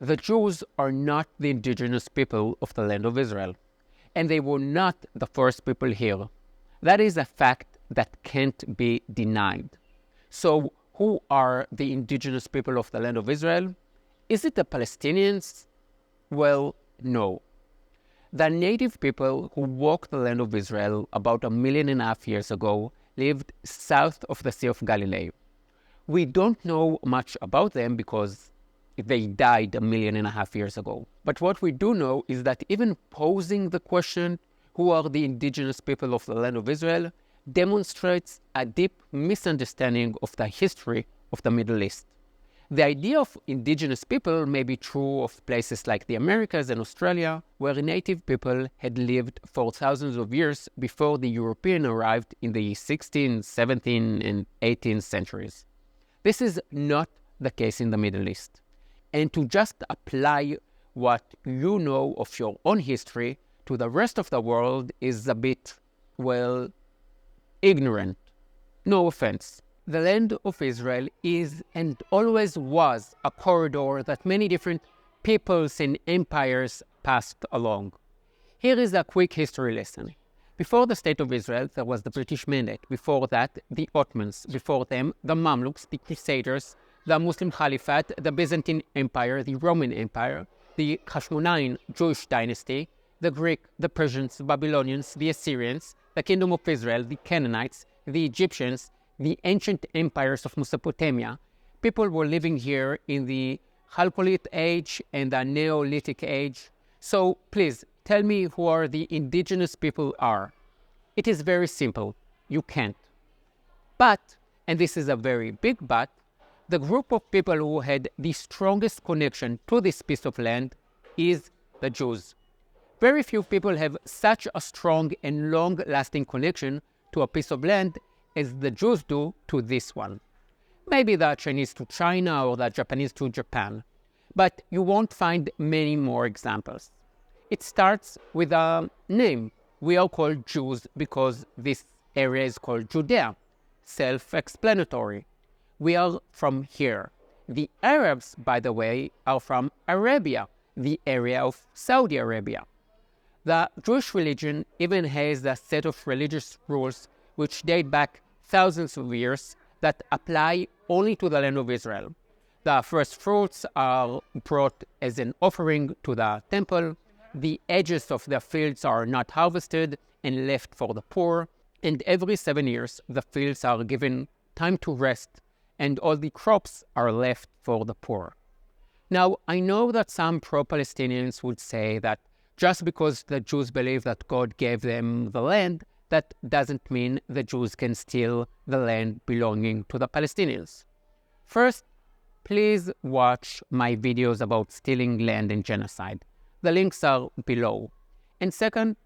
The Jews are not the indigenous people of the land of Israel, and they were not the first people here. That is a fact that can't be denied. So, who are the indigenous people of the land of Israel? Is it the Palestinians? Well, no. The native people who walked the land of Israel about 1.5 million years ago lived south of the Sea of Galilee. We don't know much about them because they died 1.5 million years ago. But what we do know is that even posing the question, who are the indigenous people of the land of Israel, demonstrates a deep misunderstanding of the history of the Middle East. The idea of indigenous people may be true of places like the Americas and Australia, where native people had lived for thousands of years before the European arrived in the 16th, 17th, and 18th centuries. This is not the case in the Middle East. And to just apply what you know of your own history to the rest of the world is a bit, well, ignorant. No offense. The land of Israel is and always was a corridor that many different peoples and empires passed along. Here is a quick history lesson. Before the State of Israel, there was the British Mandate. Before that, the Ottomans. Before them, the Mamluks, the Crusaders, the Muslim Caliphate, the Byzantine Empire, the Roman Empire, the Hashmonaean Jewish dynasty, the Greek, the Persians, the Babylonians, the Assyrians, the Kingdom of Israel, the Canaanites, the Egyptians, the ancient empires of Mesopotamia. People were living here in the Chalcolithic age and the Neolithic age. So please, tell me who are the indigenous people are. It is very simple. You can't. But, and this is a very big but, the group of people who had the strongest connection to this piece of land is the Jews. Very few people have such a strong and long-lasting connection to a piece of land as the Jews do to this one. Maybe the Chinese to China or the Japanese to Japan, but you won't find many more examples. It starts with a name. We are called Jews because this area is called Judea. Self-explanatory. We are from here. The Arabs, by the way, are from Arabia, the area of Saudi Arabia. The Jewish religion even has a set of religious rules which date back thousands of years that apply only to the land of Israel. The first fruits are brought as an offering to the temple. The edges of the fields are not harvested and left for the poor. And every 7 years, the fields are given time to rest and all the crops are left for the poor. Now, I know that some pro-Palestinians would say that just because the Jews believe that God gave them the land, that doesn't mean the Jews can steal the land belonging to the Palestinians. First, please watch my videos about stealing land and genocide. The links are below. And second,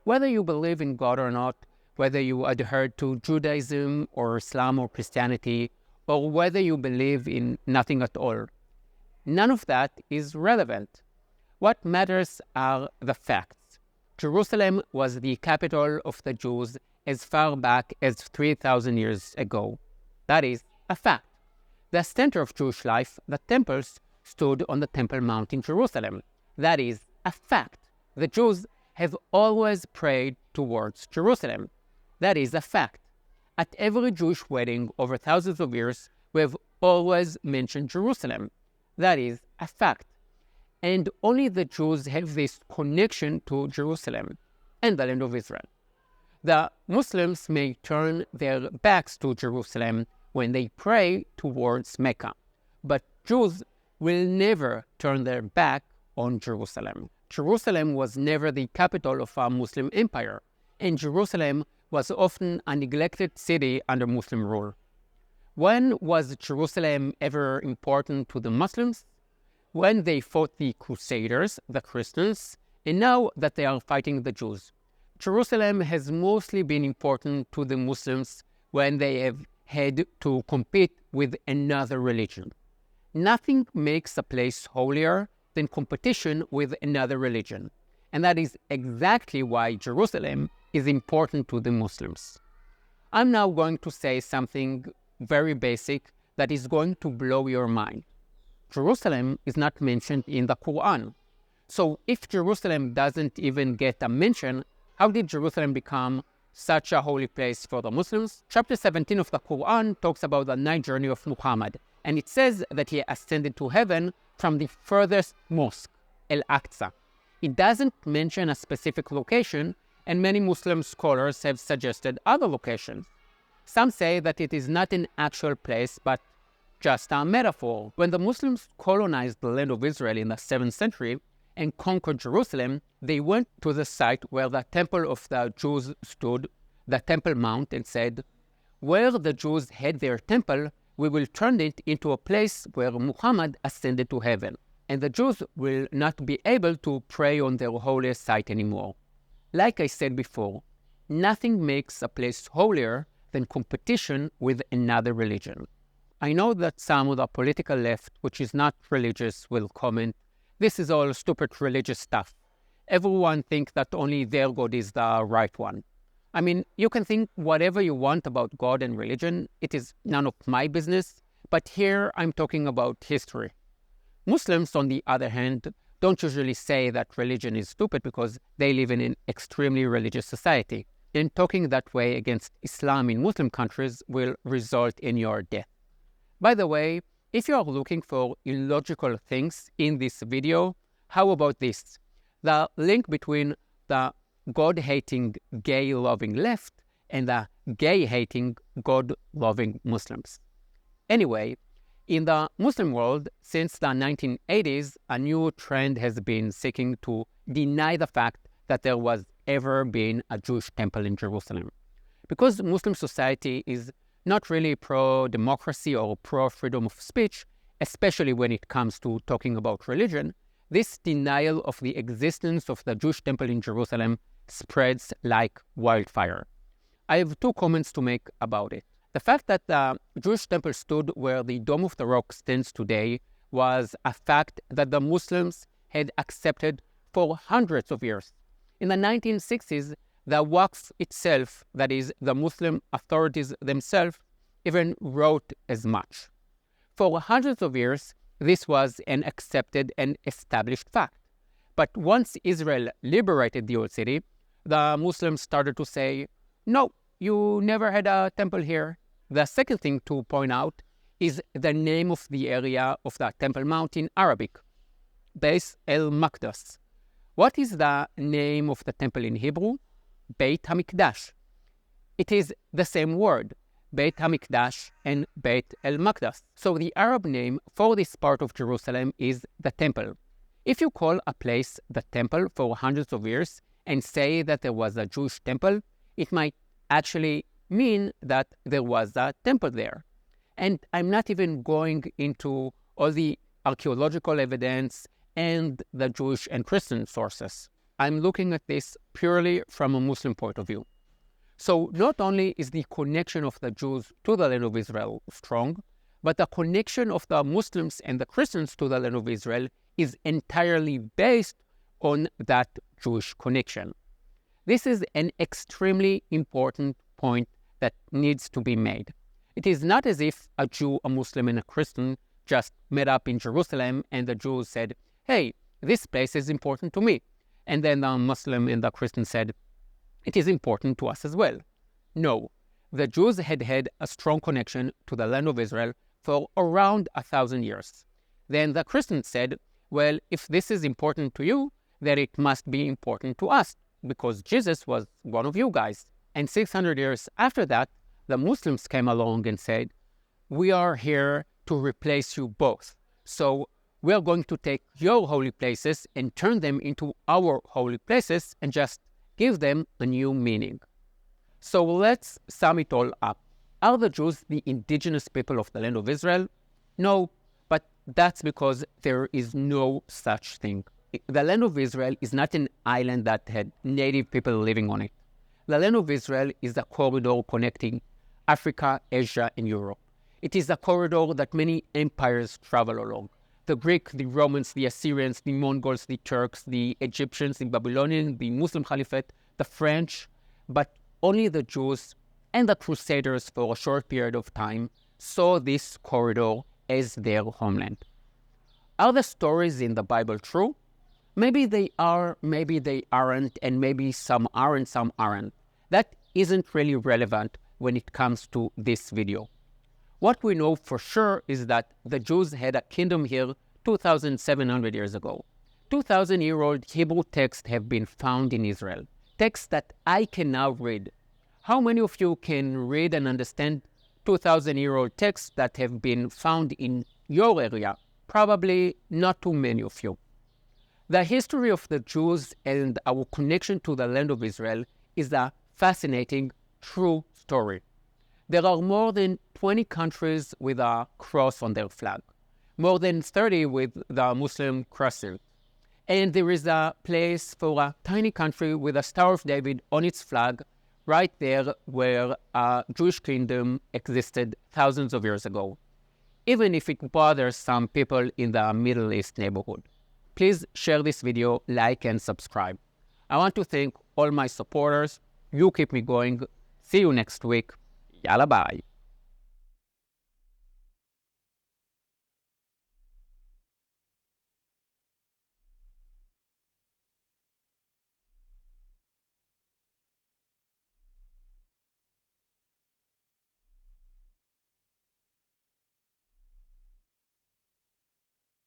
whether you believe in God or not, whether you adhere to Judaism or Islam or Christianity, or whether you believe in nothing at all, none of that is relevant. What matters are the facts. Jerusalem was the capital of the Jews as far back as 3,000 years ago. That is a fact. The center of Jewish life, the temples, stood on the Temple Mount in Jerusalem. That is a fact. The Jews have always prayed towards Jerusalem. That is a fact. At every Jewish wedding over thousands of years, we have always mentioned Jerusalem. That is a fact. And only the Jews have this connection to Jerusalem and the land of Israel. The Muslims may turn their backs to Jerusalem when they pray towards Mecca, but Jews will never turn their back on Jerusalem. Jerusalem was never the capital of a Muslim empire, and Jerusalem was often a neglected city under Muslim rule. When was Jerusalem ever important to the Muslims? When they fought the Crusaders, the Christians, and now that they are fighting the Jews. Jerusalem has mostly been important to the Muslims when they have had to compete with another religion. Nothing makes a place holier than competition with another religion. And that is exactly why Jerusalem is important to the Muslims. I'm now going to say something very basic that is going to blow your mind. Jerusalem is not mentioned in the Quran. So if Jerusalem doesn't even get a mention, how did Jerusalem become such a holy place for the Muslims? Chapter 17 of the Quran talks about the night journey of Muhammad, and it says that he ascended to heaven from the furthest mosque, Al-Aqsa. It doesn't mention a specific location, and many Muslim scholars have suggested other locations. Some say that it is not an actual place, but just a metaphor. When the Muslims colonized the land of Israel in the 7th century and conquered Jerusalem, they went to the site where the temple of the Jews stood, the Temple Mount, and said, "Where the Jews had their temple, we will turn it into a place where Muhammad ascended to heaven, and the Jews will not be able to pray on their holiest site anymore." Like I said before, nothing makes a place holier than competition with another religion. I know that some of the political left, which is not religious, will comment, "This is all stupid religious stuff. Everyone thinks that only their God is the right one." I mean, you can think whatever you want about God and religion. It is none of my business. But here I'm talking about history. Muslims, on the other hand, don't usually say that religion is stupid because they live in an extremely religious society. And talking that way against Islam in Muslim countries will result in your death. By the way, if you are looking for illogical things in this video, how about this? The link between the God-hating, gay-loving left and the gay-hating, God-loving Muslims. Anyway, in the Muslim world, since the 1980s, a new trend has been seeking to deny the fact that there was ever been a Jewish temple in Jerusalem. Because Muslim society is not really pro-democracy or pro-freedom of speech, especially when it comes to talking about religion, this denial of the existence of the Jewish temple in Jerusalem spreads like wildfire. I have two comments to make about it. The fact that the Jewish temple stood where the Dome of the Rock stands today was a fact that the Muslims had accepted for hundreds of years. In the 1960s, the Waqf itself, that is, the Muslim authorities themselves, even wrote as much. For hundreds of years, this was an accepted and established fact. But once Israel liberated the old city, the Muslims started to say, "No, you never had a temple here." The second thing to point out is the name of the area of the Temple Mount in Arabic, Beis el-Maqdas. What is the name of the temple in Hebrew? Beit HaMikdash. It is the same word, Beit HaMikdash and Beit el-Maqdas. So the Arab name for this part of Jerusalem is the temple. If you call a place the temple for hundreds of years and say that there was a Jewish temple, it might actually mean that there was a temple there. And I'm not even going into all the archaeological evidence and the Jewish and Christian sources. I'm looking at this purely from a Muslim point of view. So not only is the connection of the Jews to the land of Israel strong, but the connection of the Muslims and the Christians to the land of Israel is entirely based on that Jewish connection. This is an extremely important point that needs to be made. It is not as if a Jew, a Muslim, and a Christian just met up in Jerusalem and the Jews said, "Hey, this place is important to me." And then the Muslim and the Christian said, "It is important to us as well." No, the Jews had had a strong connection to the land of Israel for around 1,000 years. Then the Christians said, "Well, if this is important to you, then it must be important to us, because Jesus was one of you guys." And 600 years after that, the Muslims came along and said, "We are here to replace you both. So we are going to take your holy places and turn them into our holy places and just give them a new meaning." So let's sum it all up. Are the Jews the indigenous people of the land of Israel? No, but that's because there is no such thing. The land of Israel is not an island that had native people living on it. The land of Israel is a corridor connecting Africa, Asia, and Europe. It is a corridor that many empires travel along. The Greek, the Romans, the Assyrians, the Mongols, the Turks, the Egyptians, the Babylonians, the Muslim Caliphate, the French, but only the Jews and the Crusaders for a short period of time saw this corridor as their homeland. Are the stories in the Bible true? Maybe they are, maybe they aren't, and maybe some are and some aren't. That isn't really relevant when it comes to this video. What we know for sure is that the Jews had a kingdom here 2,700 years ago. 2,000-year-old Hebrew texts have been found in Israel, texts that I can now read. How many of you can read and understand 2,000-year-old texts that have been found in your area? Probably not too many of you. The history of the Jews and our connection to the land of Israel is a fascinating, true story. There are more than 20 countries with a cross on their flag, more than 30 with the Muslim crescent, and there is a place for a tiny country with a Star of David on its flag right there where a Jewish kingdom existed thousands of years ago, even if it bothers some people in the Middle East neighborhood. Please share this video, like, and subscribe. I want to thank all my supporters. You keep me going. See you next week. Yalla bye.